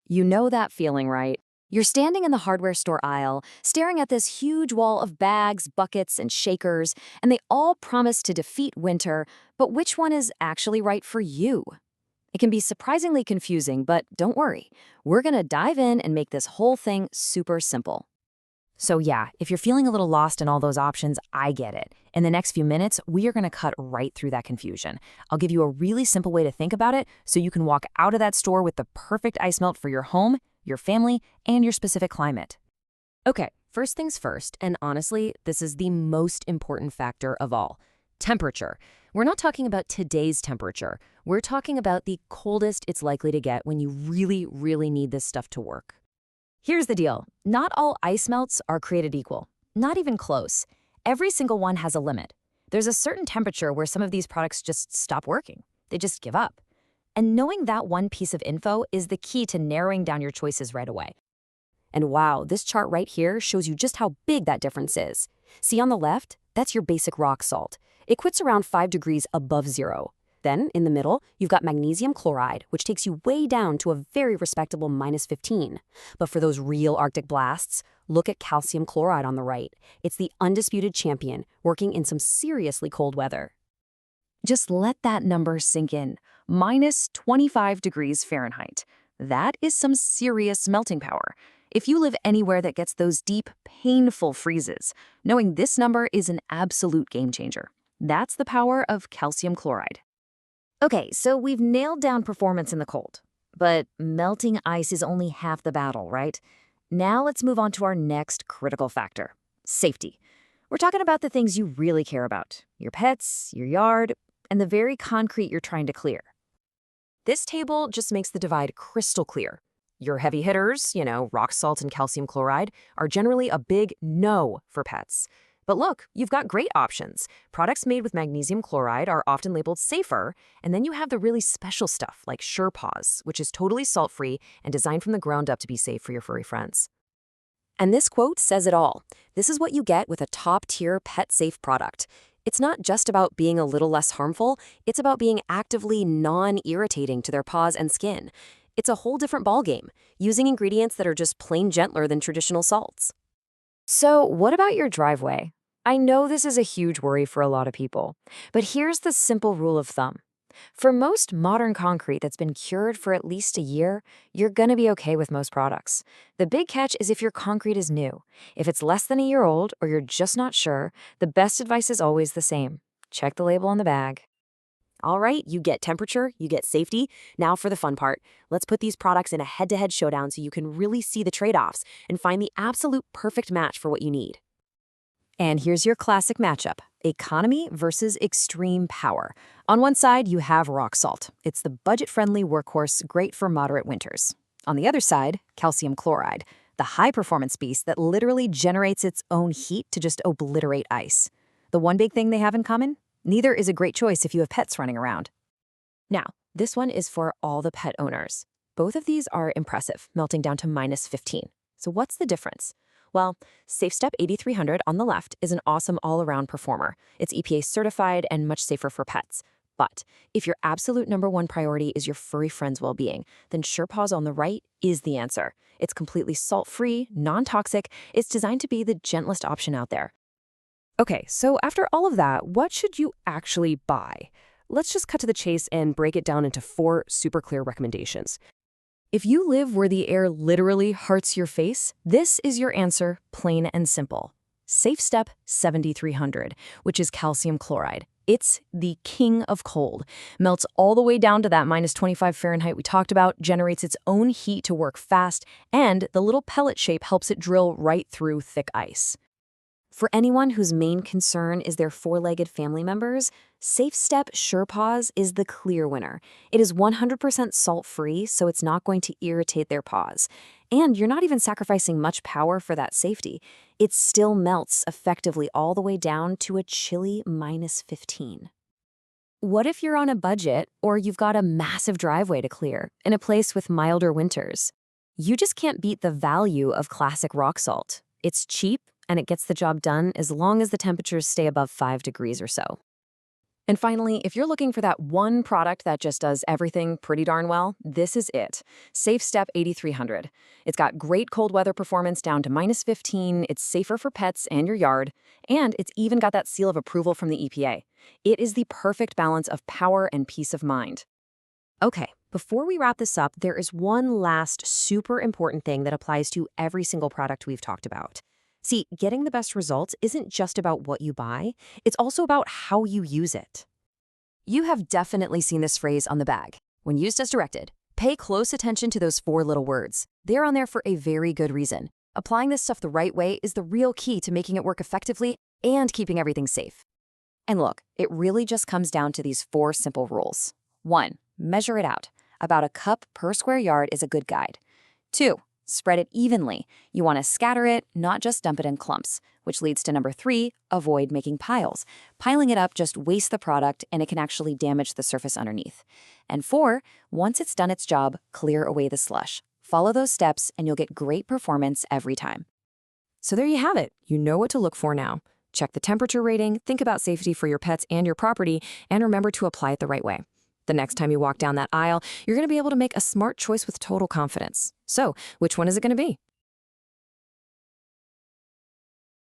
You know that feeling, right? You're standing in the hardware store aisle, staring at this huge wall of bags, buckets, and shakers, and they all promise to defeat winter, but which one is actually right for you? It can be surprisingly confusing, but don't worry. We're gonna dive in and make this whole thing super simple. So yeah, if you're feeling a little lost in all those options, I get it. In the next few minutes, we are going to cut right through that confusion. I'll give you a really simple way to think about it so you can walk out of that store with the perfect ice melt for your home, your family, and your specific climate. Okay, first things first, and honestly, this is the most important factor of all. Temperature. We're not talking about today's temperature. We're talking about the coldest it's likely to get when you really, really need this stuff to work. Here's the deal. Not all ice melts are created equal. Not even close. Every single one has a limit. There's a certain temperature where some of these products just stop working. They just give up. And knowing that one piece of info is the key to narrowing down your choices right away. And wow, this chart right here shows you just how big that difference is. See on the left? That's your basic rock salt. It quits around 5 degrees above zero. Then, in the middle, you've got magnesium chloride, which takes you way down to a very respectable -15. But for those real Arctic blasts, look at calcium chloride on the right. It's the undisputed champion, working in some seriously cold weather. Just let that number sink in. -25 degrees Fahrenheit. That is some serious melting power. If you live anywhere that gets those deep, painful freezes, knowing this number is an absolute game changer. That's the power of calcium chloride. Okay, so we've nailed down performance in the cold. But melting ice is only half the battle, right? Now let's move on to our next critical factor, safety. We're talking about the things you really care about, your pets, your yard, and the very concrete you're trying to clear. This table just makes the divide crystal clear. Your heavy hitters, rock salt and calcium chloride, are generally a big no for pets. But look, you've got great options. Products made with magnesium chloride are often labeled safer, and then you have the really special stuff like paws, which is totally salt-free and designed from the ground up to be safe for your furry friends. And this quote says it all. This is what you get with a top-tier pet-safe product. It's not just about being a little less harmful, it's about being actively non-irritating to their paws and skin. It's a whole different ballgame, using ingredients that are just plain gentler than traditional salts. So what about your driveway? I know this is a huge worry for a lot of people, but here's the simple rule of thumb. For most modern concrete that's been cured for at least a year, you're going to be okay with most products. The big catch is if your concrete is new. If it's less than a year old or you're just not sure, the best advice is always the same. Check the label on the bag. All right, you get temperature, you get safety. Now for the fun part. Let's put these products in a head-to-head showdown so you can really see the trade-offs and find the absolute perfect match for what you need. And here's your classic matchup, economy versus extreme power. On one side, you have rock salt. It's the budget-friendly workhorse, great for moderate winters. On the other side, calcium chloride, the high-performance beast that literally generates its own heat to just obliterate ice. The one big thing they have in common? Neither is a great choice if you have pets running around. Now, this one is for all the pet owners. Both of these are impressive, melting down to -15. So what's the difference? Well, SafeStep 8300 on the left is an awesome all-around performer. It's EPA certified and much safer for pets. But if your absolute #1 priority is your furry friend's well-being, then paws on the right is the answer. It's completely salt-free, non-toxic. It's designed to be the gentlest option out there. Okay, so after all of that, what should you actually buy? Let's just cut to the chase and break it down into 4 super clear recommendations. If you live where the air literally hurts your face, this is your answer, plain and simple. SafeStep 7300, which is calcium chloride. It's the king of cold. Melts all the way down to that -25 Fahrenheit we talked about, generates its own heat to work fast, and the little pellet shape helps it drill right through thick ice. For anyone whose main concern is their 4-legged family members, SafeStep paws is the clear winner. It is 100% salt-free, so it's not going to irritate their paws. And you're not even sacrificing much power for that safety. It still melts effectively all the way down to a chilly -15. What if you're on a budget or you've got a massive driveway to clear in a place with milder winters? You just can't beat the value of classic rock salt. It's cheap, and it gets the job done as long as the temperatures stay above 5 degrees or so. And finally, if you're looking for that one product that just does everything pretty darn well, this is it. Safe Step 8300. It's got great cold weather performance down to -15, it's safer for pets and your yard, and it's even got that seal of approval from the EPA. It is the perfect balance of power and peace of mind. Okay, before we wrap this up, there is one last super important thing that applies to every single product we've talked about. See, getting the best results isn't just about what you buy, it's also about how you use it. You have definitely seen this phrase on the bag. When used as directed, pay close attention to those 4 little words. They're on there for a very good reason. Applying this stuff the right way is the real key to making it work effectively and keeping everything safe. And look, it really just comes down to these 4 simple rules. 1. Measure it out. About a cup per square yard is a good guide. 2. Spread it evenly. You want to scatter it, not just dump it in clumps, which leads to number 3, avoid making piles. Piling it up just wastes the product and it can actually damage the surface underneath. And 4, once it's done its job, clear away the slush. Follow those steps and you'll get great performance every time. So there you have it. You know what to look for now. Check the temperature rating, think about safety for your pets and your property, and remember to apply it the right way. The next time you walk down that aisle, you're going to be able to make a smart choice with total confidence. So, which one is it going to be?